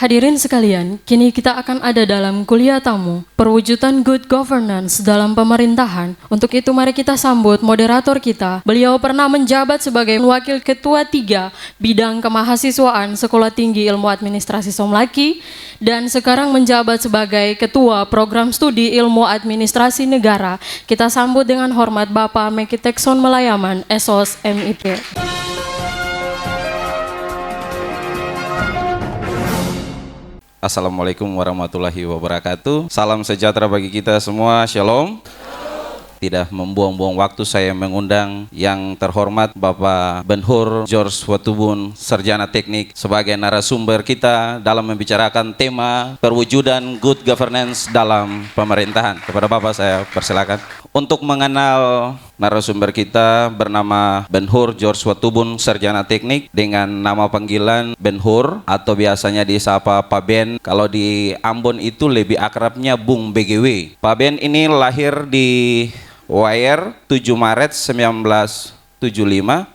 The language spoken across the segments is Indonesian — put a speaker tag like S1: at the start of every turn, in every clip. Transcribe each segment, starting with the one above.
S1: Hadirin sekalian, kini kita akan ada dalam kuliah tamu, perwujudan good governance dalam pemerintahan. Untuk itu mari kita sambut moderator kita. Beliau pernah menjabat sebagai Wakil Ketua 3 Bidang Kemahasiswaan Sekolah Tinggi Ilmu Administrasi Somlaki dan sekarang menjabat sebagai Ketua Program Studi Ilmu Administrasi Negara. Kita sambut dengan hormat Bapak Mekitekson Melayaman, SOS MIP.
S2: Assalamualaikum warahmatullahi wabarakatuh. Salam sejahtera bagi kita semua. Shalom. Tidak membuang-buang waktu, saya mengundang yang terhormat Bapak Ben-Hur George Watubun, Sarjana Teknik, sebagai narasumber kita dalam membicarakan tema perwujudan good governance dalam pemerintahan. Kepada Bapak saya persilakan untuk mengenal narasumber kita. Bernama Ben-Hur George Watubun, Sarjana Teknik, dengan nama panggilan Ben-Hur atau biasanya disapa Pak Ben. Kalau di Ambon itu lebih akrabnya Bung BGW. Pak Ben ini lahir di Wayer 7 Maret 1975,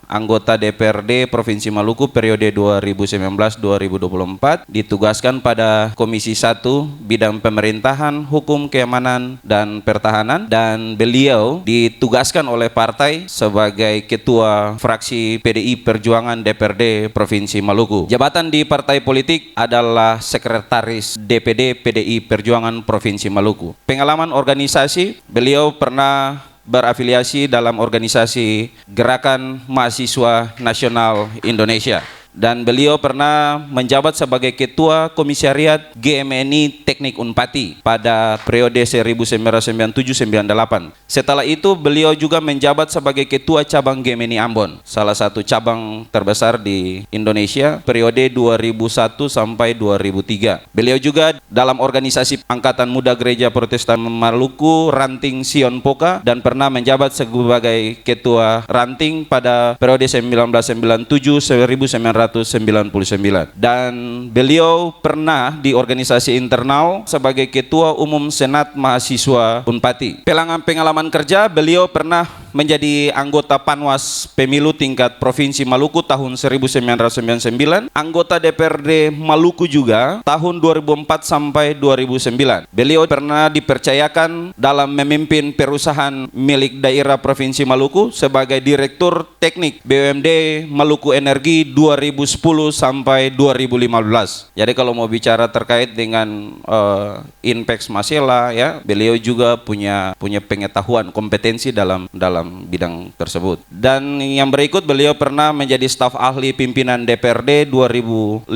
S2: anggota DPRD Provinsi Maluku periode 2019-2024, ditugaskan pada Komisi 1 Bidang Pemerintahan, Hukum, Keamanan, dan Pertahanan, dan beliau ditugaskan oleh partai sebagai Ketua Fraksi PDI Perjuangan DPRD Provinsi Maluku. Jabatan di partai politik adalah Sekretaris DPD PDI Perjuangan Provinsi Maluku. Pengalaman organisasi, beliau pernah berafiliasi dalam organisasi Gerakan Mahasiswa Nasional Indonesia, dan beliau pernah menjabat sebagai Ketua Komisariat GMNI Teknik Unpati pada periode 1997-98. Setelah itu beliau juga menjabat sebagai Ketua Cabang GMNI Ambon, salah satu cabang terbesar di Indonesia periode 2001 sampai 2003. Beliau juga dalam organisasi Angkatan Muda Gereja Protestan Maluku Ranting Sion Poka, dan pernah menjabat sebagai Ketua Ranting pada periode 1997-1999, dan beliau pernah di organisasi internal sebagai Ketua Umum Senat Mahasiswa Unpati. Pengalaman kerja, beliau pernah menjadi anggota Panwas Pemilu tingkat Provinsi Maluku tahun 1999, anggota DPRD Maluku juga tahun 2004 sampai 2009. Beliau pernah dipercayakan dalam memimpin perusahaan milik daerah Provinsi Maluku sebagai Direktur Teknik BUMD Maluku Energi 2010 sampai 2015. Jadi kalau mau bicara terkait dengan Inpex Masela, ya, beliau juga punya pengetahuan, kompetensi dalam bidang tersebut. Dan yang berikut, beliau pernah menjadi staf ahli pimpinan DPRD 2015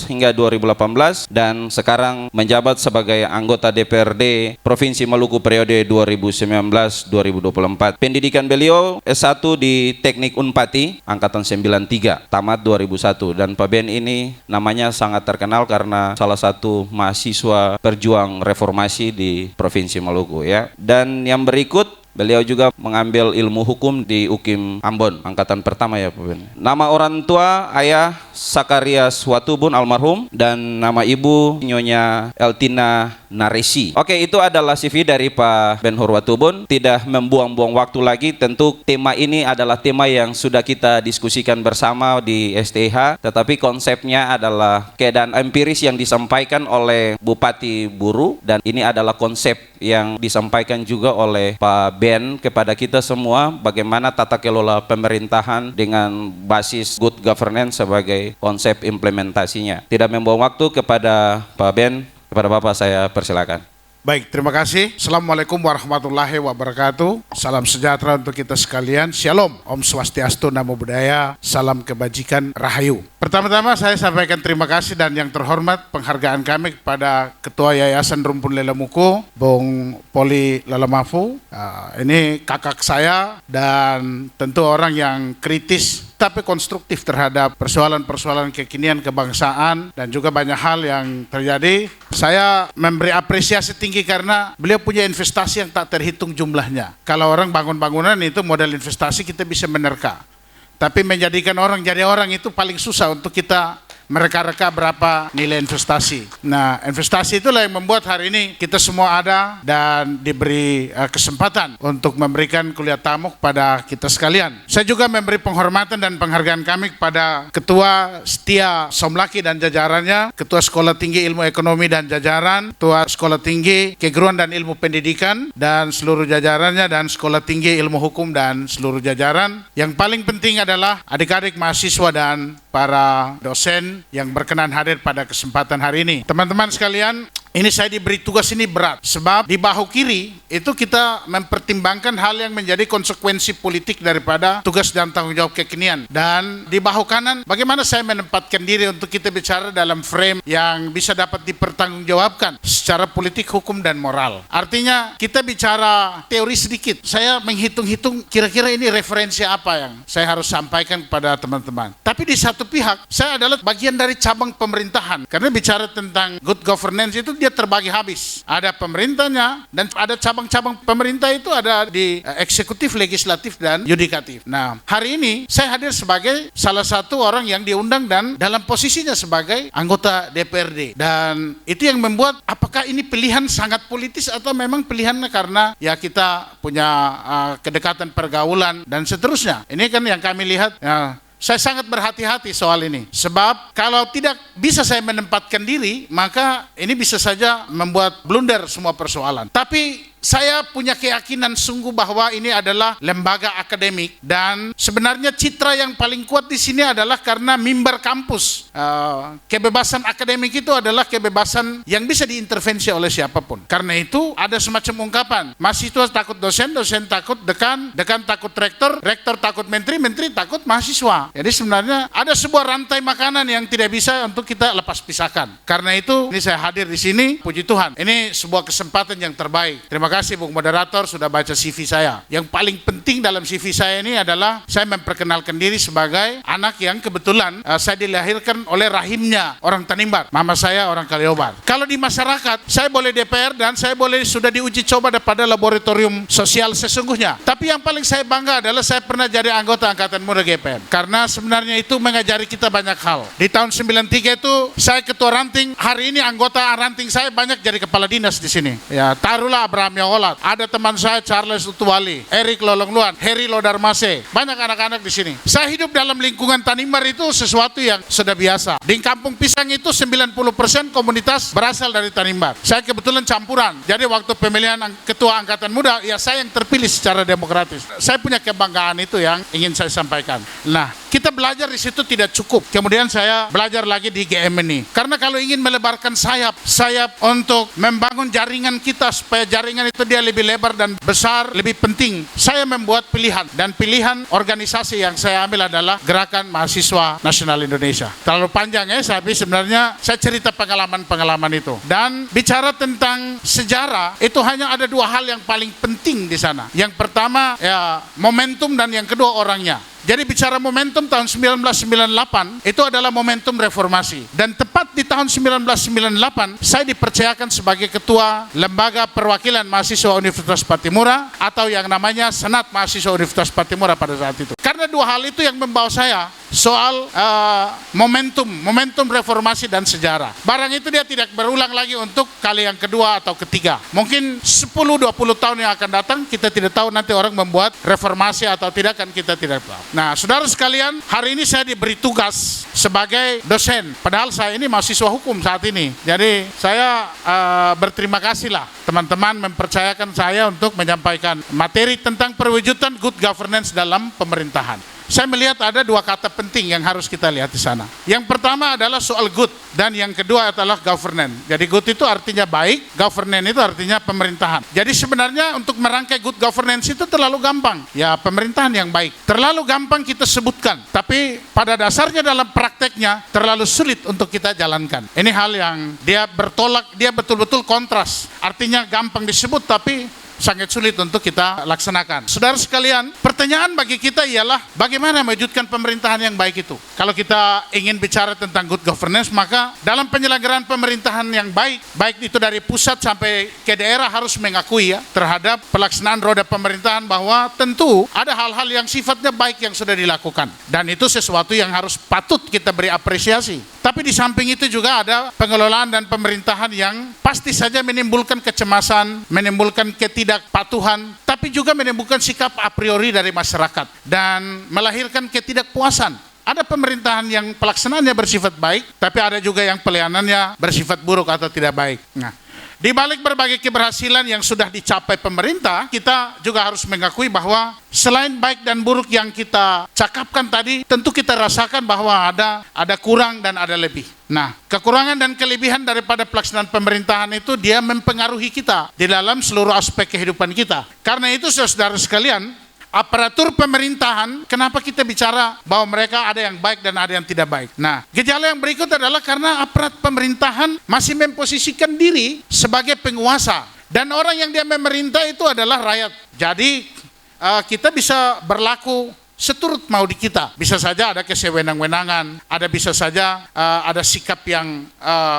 S2: hingga 2018, dan sekarang menjabat sebagai anggota DPRD Provinsi Maluku periode 2019-2024. Pendidikan beliau S1 di Teknik Unpati angkatan 93, tamat 2001, dan Pak Ben ini namanya sangat terkenal karena salah satu mahasiswa perjuang reformasi di Provinsi Maluku, ya. Dan yang berikut, beliau juga mengambil ilmu hukum di UKIM Ambon, angkatan pertama, ya Pak Ben. Nama orang tua, ayah Sakarias Watubun almarhum, dan nama ibu Nyonya Eltina Naresi. Oke, itu adalah CV dari Pak Ben-Hur Watubun. Tidak membuang-buang waktu lagi, tentu tema ini adalah tema yang sudah kita diskusikan bersama di STH, tetapi konsepnya adalah keadaan empiris yang disampaikan oleh Bupati Buru, dan ini adalah konsep yang disampaikan juga oleh Pak Ben kepada kita semua, bagaimana tata kelola pemerintahan dengan basis good governance sebagai konsep implementasinya. Tidak membuang waktu, kepada Pak Ben, kepada Bapak saya persilakan.
S3: Baik, terima kasih. Assalamualaikum warahmatullahi wabarakatuh. Salam sejahtera untuk kita sekalian. Shalom, Om Swastiastu, Namo Buddhaya, salam kebajikan, Rahayu. Pertama-tama saya sampaikan terima kasih dan yang terhormat penghargaan kami kepada Ketua Yayasan Rumpun Lelemuko, Bung Poli Lalamafu. Ini kakak saya dan tentu orang yang kritis tapi konstruktif terhadap persoalan-persoalan kekinian kebangsaan dan juga banyak hal yang terjadi. Saya memberi apresiasi tinggi karena beliau punya investasi yang tak terhitung jumlahnya. Kalau orang bangun bangunan itu modal investasi kita bisa menerka. Tapi menjadikan orang jadi orang itu paling susah untuk kita mereka-reka berapa nilai investasi. Nah, investasi itulah yang membuat hari ini kita semua ada dan diberi kesempatan untuk memberikan kuliah tamu kepada kita sekalian. Saya juga memberi penghormatan dan penghargaan kami kepada Ketua Setia Somlaki dan jajarannya, Ketua Sekolah Tinggi Ilmu Ekonomi dan jajaran, Ketua Sekolah Tinggi Keguruan dan Ilmu Pendidikan dan seluruh jajarannya, dan Sekolah Tinggi Ilmu Hukum dan seluruh jajaran. Yang paling penting adalah adik-adik mahasiswa dan para dosen yang berkenan hadir pada kesempatan hari ini. Teman-teman sekalian, ini saya diberi tugas ini berat, sebab di bahu kiri itu kita mempertimbangkan hal yang menjadi konsekuensi politik daripada tugas dan tanggung jawab kekinian. Dan di bahu kanan, bagaimana saya menempatkan diri untuk kita bicara dalam frame yang bisa dapat dipertanggungjawabkan secara politik, hukum, dan moral. Artinya kita bicara teori sedikit. Saya menghitung-hitung kira-kira ini referensi apa yang saya harus sampaikan kepada teman-teman. Tapi di satu pihak, saya adalah bagian dari cabang pemerintahan. Karena bicara tentang good governance itu dia terbagi habis. Ada pemerintahnya dan ada cabang-cabang pemerintah itu ada di eksekutif, legislatif, dan yudikatif. Nah, hari ini saya hadir sebagai salah satu orang yang diundang dan dalam posisinya sebagai anggota DPRD. Dan itu yang membuat apakah ini pilihan sangat politis atau memang pilihannya karena ya kita punya kedekatan pergaulan dan seterusnya. Ini kan yang kami lihat ya. Saya sangat berhati-hati soal ini. Sebab kalau tidak bisa saya menempatkan diri, maka ini bisa saja membuat blunder semua persoalan. Tapi saya punya keyakinan sungguh bahwa ini adalah lembaga akademik dan sebenarnya citra yang paling kuat di sini adalah karena mimbar kampus. Kebebasan akademik itu adalah kebebasan yang bisa diintervensi oleh siapapun. Karena itu ada semacam ungkapan, mahasiswa takut dosen, dosen takut dekan, dekan takut rektor, rektor takut menteri, menteri takut mahasiswa. Jadi sebenarnya ada sebuah rantai makanan yang tidak bisa untuk kita lepas pisahkan. Karena itu ini saya hadir di sini, puji Tuhan. Ini sebuah kesempatan yang terbaik. Terima kasih Bung Moderator sudah baca CV saya. Yang paling penting dalam CV saya ini adalah saya memperkenalkan diri sebagai anak yang kebetulan saya dilahirkan oleh rahimnya orang Tanimbar. Mama saya orang Kaliobar. Kalau di masyarakat, saya boleh DPR dan saya boleh sudah diuji coba pada laboratorium sosial sesungguhnya. Tapi yang paling saya bangga adalah saya pernah jadi anggota Angkatan Muda GPM. Karena sebenarnya itu mengajari kita banyak hal. Di tahun 93 itu saya ketua ranting, hari ini anggota ranting saya banyak jadi kepala dinas di sini. Ya, taruhlah Abraham Yolat, ada teman saya Charles Utuwali, Erik Lolongluan, Heri Lodarmase, banyak anak-anak di sini. Saya hidup dalam lingkungan Tanimbar itu sesuatu yang sudah biasa. Di Kampung Pisang itu 90% komunitas berasal dari Tanimbar. Saya kebetulan campuran. Jadi waktu pemilihan ketua Angkatan Muda, ya saya yang terpilih secara demokratis. Saya punya kebanggaan itu yang ingin saya sampaikan. Nah, kita belajar di situ tidak cukup. Kemudian saya belajar lagi di GM ini. Karena kalau ingin melebarkan sayap untuk membangun jaringan kita supaya jaringan itu dia lebih lebar dan besar, lebih penting. Saya membuat pilihan dan pilihan organisasi yang saya ambil adalah Gerakan Mahasiswa Nasional Indonesia. Terlalu panjang ya, tapi sebenarnya saya cerita pengalaman-pengalaman itu. Dan bicara tentang sejarah, itu hanya ada dua hal yang paling penting di sana. Yang pertama ya momentum dan yang kedua orangnya. Jadi bicara momentum tahun 1998 itu adalah momentum reformasi. Dan tepat di tahun 1998 saya dipercayakan sebagai ketua Lembaga Perwakilan Mahasiswa Universitas Patimura atau yang namanya Senat Mahasiswa Universitas Patimura pada saat itu. Karena dua hal itu yang membawa saya soal momentum reformasi dan sejarah. Barang itu dia tidak berulang lagi untuk kali yang kedua atau ketiga. Mungkin 10-20 tahun yang akan datang kita tidak tahu nanti orang membuat reformasi atau tidak, kan kita tidak tahu. Nah, saudara sekalian, hari ini saya diberi tugas sebagai dosen. Padahal saya ini mahasiswa hukum saat ini. Jadi saya berterima kasih lah teman-teman mempercayakan saya untuk menyampaikan materi tentang perwujudan good governance dalam pemerintahan. Saya melihat ada dua kata penting yang harus kita lihat di sana. Yang pertama adalah soal good dan yang kedua adalah governance. Jadi good itu artinya baik, governance itu artinya pemerintahan. Jadi sebenarnya untuk merangkai good governance itu terlalu gampang. Ya, pemerintahan yang baik. Terlalu gampang kita sebutkan, tapi pada dasarnya dalam prakteknya terlalu sulit untuk kita jalankan. Ini hal yang dia bertolak, dia betul-betul kontras. Artinya gampang disebut tapi sangat sulit untuk kita laksanakan. Saudara sekalian, pertanyaan bagi kita ialah bagaimana mewujudkan pemerintahan yang baik itu. Kalau kita ingin bicara tentang good governance, maka dalam penyelenggaraan pemerintahan yang baik, baik itu dari pusat sampai ke daerah harus mengakui ya terhadap pelaksanaan roda pemerintahan bahwa tentu ada hal-hal yang sifatnya baik yang sudah dilakukan. Dan itu sesuatu yang harus patut kita beri apresiasi. Tapi di samping itu juga ada pengelolaan dan pemerintahan yang pasti saja menimbulkan kecemasan, menimbulkan ketidakpatuhan, tapi juga menimbulkan sikap a priori dari masyarakat dan melahirkan ketidakpuasan. Ada pemerintahan yang pelaksanaannya bersifat baik, tapi ada juga yang pelayanannya bersifat buruk atau tidak baik. Nah, di balik berbagai keberhasilan yang sudah dicapai pemerintah, kita juga harus mengakui bahwa selain baik dan buruk yang kita cakapkan tadi, tentu kita rasakan bahwa ada kurang dan ada lebih. Nah, kekurangan dan kelebihan daripada pelaksanaan pemerintahan itu dia mempengaruhi kita di dalam seluruh aspek kehidupan kita. Karena itu saudara sekalian, aparatur pemerintahan, kenapa kita bicara bahwa mereka ada yang baik dan ada yang tidak baik? Nah, gejala yang berikut adalah karena aparat pemerintahan masih memposisikan diri sebagai penguasa. Dan orang yang dia memerintah itu adalah rakyat. Jadi, kita bisa berlaku seturut mau di kita. Bisa saja ada kesewenang-wenangan, ada bisa saja ada sikap yang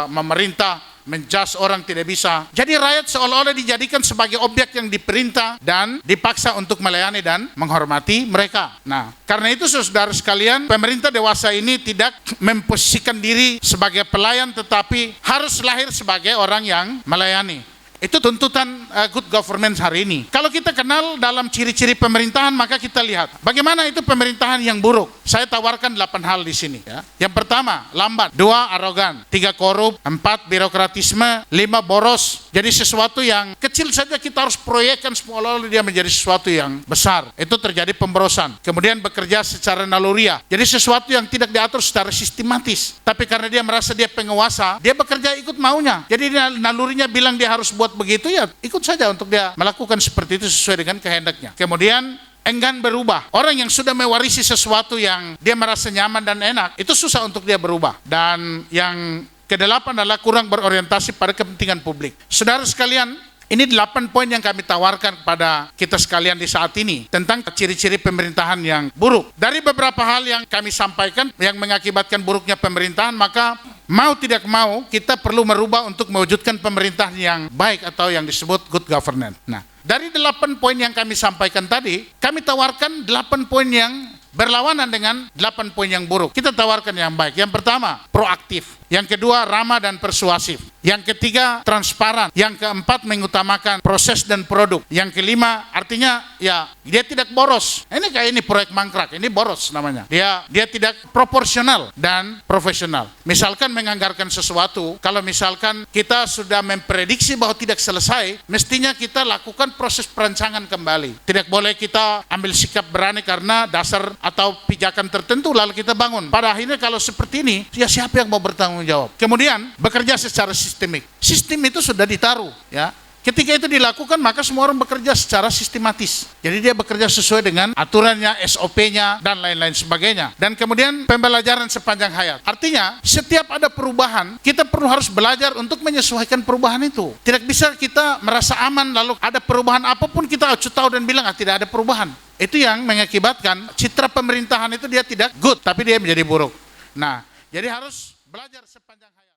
S3: memerintah, menjudge orang tidak bisa. Jadi rakyat seolah-olah dijadikan sebagai objek yang diperintah dan dipaksa untuk melayani dan menghormati mereka. Nah, karena itu saudara sekalian, pemerintah dewasa ini tidak memposisikan diri sebagai pelayan tetapi harus lahir sebagai orang yang melayani. Itu tuntutan good governance hari ini. Kalau kita kenal dalam ciri-ciri pemerintahan, maka kita lihat bagaimana itu pemerintahan yang buruk. Saya tawarkan 8 hal di sini. Ya. Yang pertama, lambat. 2, arogan. 3, korup. 4, birokratisme. 5, boros. Jadi sesuatu yang kecil saja kita harus proyekkan seolah-olah dia menjadi sesuatu yang besar. Itu terjadi pemborosan. Kemudian bekerja secara naluriah. Jadi sesuatu yang tidak diatur secara sistematis. Tapi karena dia merasa dia penguasa, dia bekerja ikut maunya. Jadi nalurinya bilang dia harus buat begitu, ya ikut saja untuk dia melakukan seperti itu sesuai dengan kehendaknya. Kemudian enggan berubah. Orang yang sudah mewarisi sesuatu yang dia merasa nyaman dan enak, itu susah untuk dia berubah. Dan yang ke-8 adalah kurang berorientasi pada kepentingan publik. Saudara sekalian, ini 8 poin yang kami tawarkan kepada kita sekalian di saat ini tentang ciri-ciri pemerintahan yang buruk. Dari beberapa hal yang kami sampaikan yang mengakibatkan buruknya pemerintahan, maka mau tidak mau kita perlu merubah untuk mewujudkan pemerintahan yang baik atau yang disebut good governance. Nah, dari 8 poin yang kami sampaikan tadi, kami tawarkan 8 poin yang berlawanan dengan 8 poin yang buruk. Kita tawarkan yang baik. Yang pertama, proaktif. Yang kedua, ramah dan persuasif. Yang ketiga, transparan. Yang keempat, mengutamakan proses dan produk. Yang kelima, artinya ya dia tidak boros. Ini kayak ini proyek mangkrak, ini boros namanya. Dia tidak proporsional dan profesional. Misalkan menganggarkan sesuatu, kalau misalkan kita sudah memprediksi bahwa tidak selesai, mestinya kita lakukan proses perancangan kembali. Tidak boleh kita ambil sikap berani karena dasar atau pijakan tertentu lalu kita bangun. Pada akhirnya kalau seperti ini, ya siapa yang mau bertanggung jawab? Kemudian bekerja secara sistemik. Sistem itu sudah ditaruh, ya. Ketika itu dilakukan, maka semua orang bekerja secara sistematis. Jadi dia bekerja sesuai dengan aturannya, SOP-nya, dan lain-lain sebagainya. Dan kemudian pembelajaran sepanjang hayat. Artinya, setiap ada perubahan, kita perlu harus belajar untuk menyesuaikan perubahan itu. Tidak bisa kita merasa aman, lalu ada perubahan apapun kita tahu dan bilang, tidak ada perubahan. Itu yang mengakibatkan citra pemerintahan itu dia tidak good, tapi dia menjadi buruk. Nah, jadi harus belajar sepanjang hayat.